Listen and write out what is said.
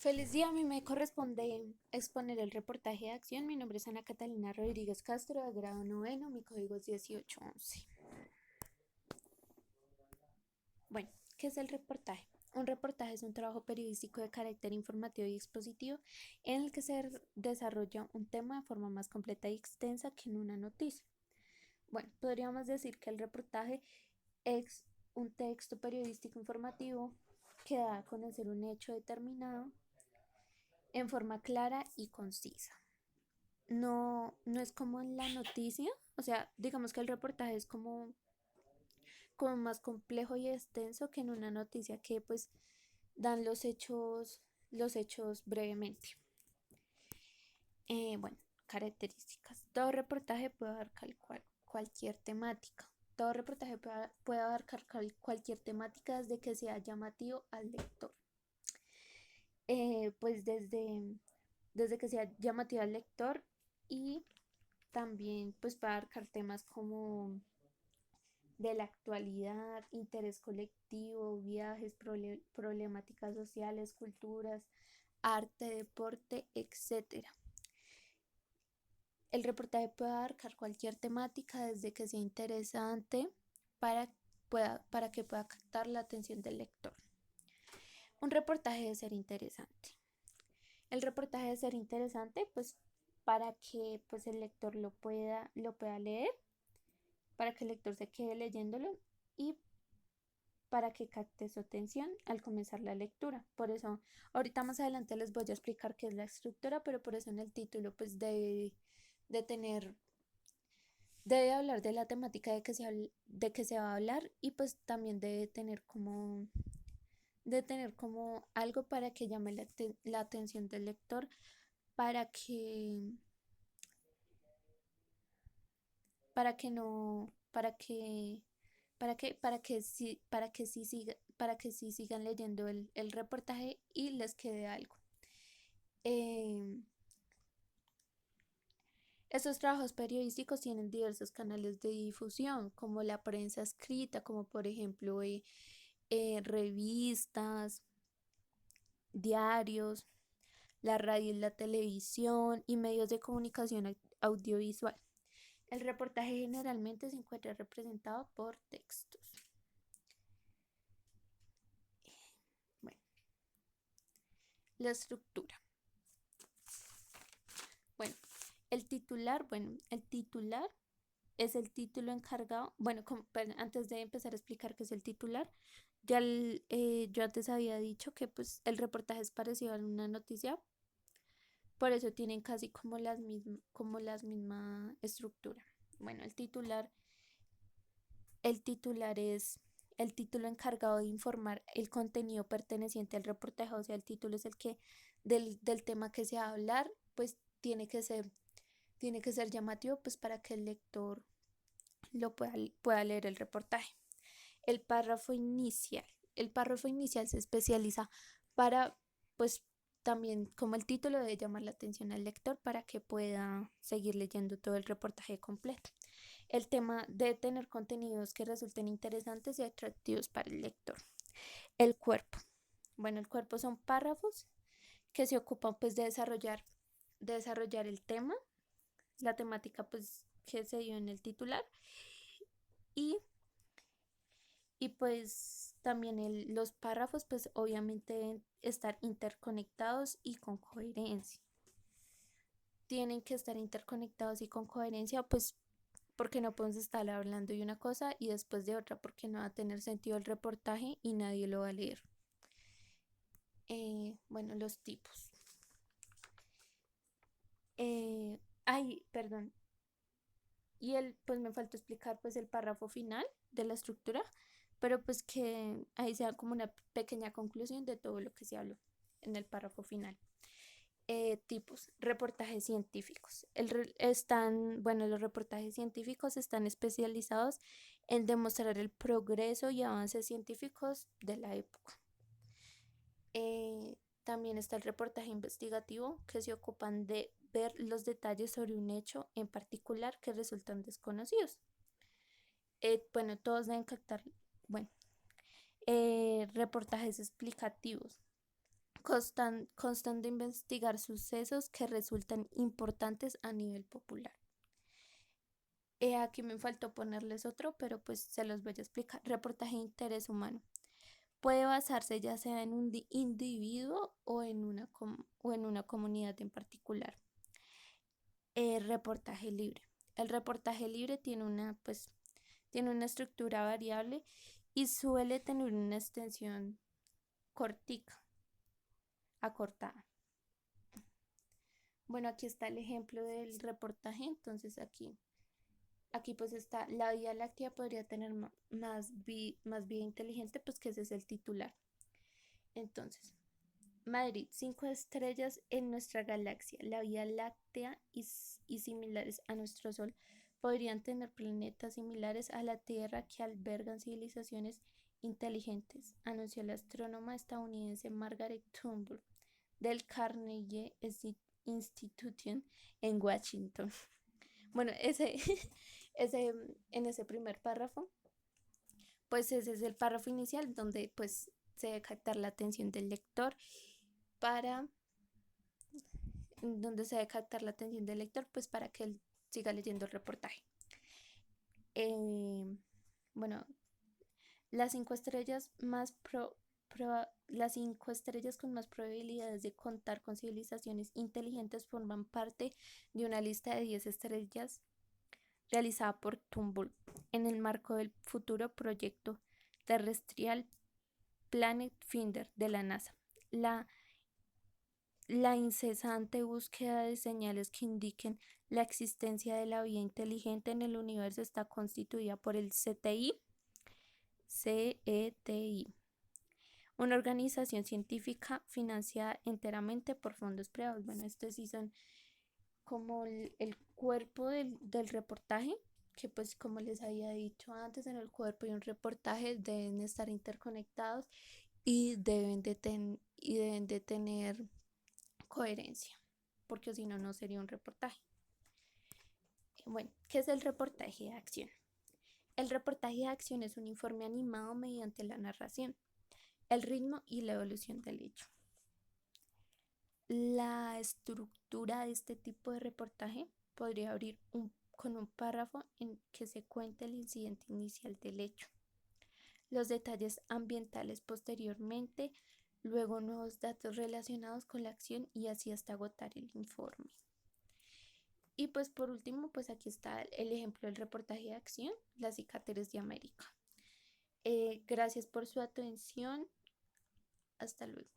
Feliz día, a mí me corresponde exponer el reportaje de acción. Mi nombre es Ana Catalina Rodríguez Castro, de grado noveno, mi código es 1811. Bueno, ¿qué es el reportaje? Un reportaje es un trabajo periodístico de carácter informativo y expositivo en el que se desarrolla un tema de forma más completa y extensa que en una noticia. Bueno, podríamos decir que el reportaje es un texto periodístico informativo que da a conocer un hecho determinado en forma clara y concisa. No es como en la noticia, o sea, digamos que el reportaje es como más complejo y extenso que en una noticia que pues dan los hechos brevemente. Bueno, características. Todo reportaje puede abarcar cualquier temática. Todo reportaje puede abarcar cualquier temática desde que sea llamativo al lector. Pues desde que sea llamativo al lector y también pues para abarcar temas como de la actualidad, interés colectivo, viajes, problemáticas sociales, culturas, arte, deporte, etcétera. El reportaje puede abarcar cualquier temática desde que sea interesante para, para que pueda captar la atención del lector. Un reportaje debe ser interesante. El reportaje debe ser interesante pues para que pues el lector lo pueda leer, para que el lector se quede leyéndolo y para que capte su atención al comenzar la lectura. Por eso, ahorita más adelante les voy a explicar qué es la estructura, pero por eso en el título pues de tener, debe hablar de la temática de que se va a hablar y pues también de tener como algo para que llame la atención del lector, para que, para que no, para que para que sí sigan leyendo el reportaje y les quede algo. Eh, Estos trabajos periodísticos tienen diversos canales de difusión, como la prensa escrita, como por ejemplo revistas, diarios, la radio y la televisión y medios de comunicación audiovisual. El reportaje generalmente se encuentra representado por textos. Bueno, la estructura. Bueno, el titular es el título encargado. Bueno, perdón, antes de empezar a explicar qué es el titular, yo antes había dicho que pues el reportaje es parecido a una noticia, por eso tienen casi como las misma estructura. Bueno, el titular es el título encargado de informar el contenido perteneciente al reportaje, o sea, el título es el que del tema que se va a hablar, pues tiene que ser llamativo pues para que el lector pueda leer el reportaje. El párrafo inicial. El párrafo inicial se especializa para, pues también como el título debe llamar la atención al lector para que pueda seguir leyendo todo el reportaje completo. El tema debe tener contenidos que resulten interesantes y atractivos para el lector. El cuerpo. Bueno, el cuerpo son párrafos que se ocupan pues de desarrollar el tema, la temática pues que se dio en el titular y pues también los párrafos pues obviamente deben estar interconectados y con coherencia. Tienen que estar interconectados y con coherencia pues porque no podemos estar hablando de una cosa y después de otra porque no va a tener sentido el reportaje y nadie lo va a leer. Bueno, los tipos. Perdón. Pues me faltó explicar pues el párrafo final de la estructura, pero pues que ahí sea como una pequeña conclusión de todo lo que se habló en el párrafo final. Tipos, reportajes científicos. Bueno, los reportajes científicos están especializados en demostrar el progreso y avances científicos de la época. También está el reportaje investigativo, que se ocupan de ver los detalles sobre un hecho en particular que resultan desconocidos. Bueno, todos deben captar, bueno, reportajes explicativos, constan de investigar sucesos que resultan importantes a nivel popular. Aquí me faltó ponerles otro, pero pues se los voy a explicar. Reportaje de interés humano. Puede basarse ya sea en un individuo o en una comunidad en particular. Reportaje libre. El reportaje libre tiene una estructura variable y suele tener una extensión cortica, acortada. Bueno, aquí está el ejemplo del reportaje. Entonces aquí pues está la Vía Láctea podría tener más vida inteligente, pues que ese es el titular. Entonces, Madrid, 5 estrellas en nuestra galaxia. La Vía Láctea y similares a nuestro Sol podrían tener planetas similares a la Tierra que albergan civilizaciones inteligentes, anunció la astrónoma estadounidense Margaret Turnbull del Carnegie Institution en Washington. Bueno, en ese primer párrafo, pues ese es el párrafo inicial donde pues se debe captar la atención del lector para pues para que él siga leyendo el reportaje. Bueno, las 5 estrellas las 5 estrellas con más probabilidades de contar con civilizaciones inteligentes forman parte de una lista de 10 estrellas realizada por Turnbull en el marco del futuro proyecto terrestrial Planet Finder de la NASA. La incesante búsqueda de señales que indiquen la existencia de la vida inteligente en el universo está constituida por el CETI, una organización científica financiada enteramente por fondos privados. Bueno, estos sí son como el cuerpo del reportaje, que pues como les había dicho antes, en el cuerpo y un reportaje deben estar interconectados y deben de tener coherencia, porque si no, no sería un reportaje. Bueno, ¿qué es el reportaje de acción? El reportaje de acción es un informe animado mediante la narración, el ritmo y la evolución del hecho. La estructura de este tipo de reportaje podría abrir con un párrafo en que se cuente el incidente inicial del hecho, los detalles ambientales posteriormente, luego nuevos datos relacionados con la acción y así hasta agotar el informe. Y pues por último, pues aquí está el ejemplo del reportaje de acción, las cicatrices de América. Gracias por su atención. Hasta luego.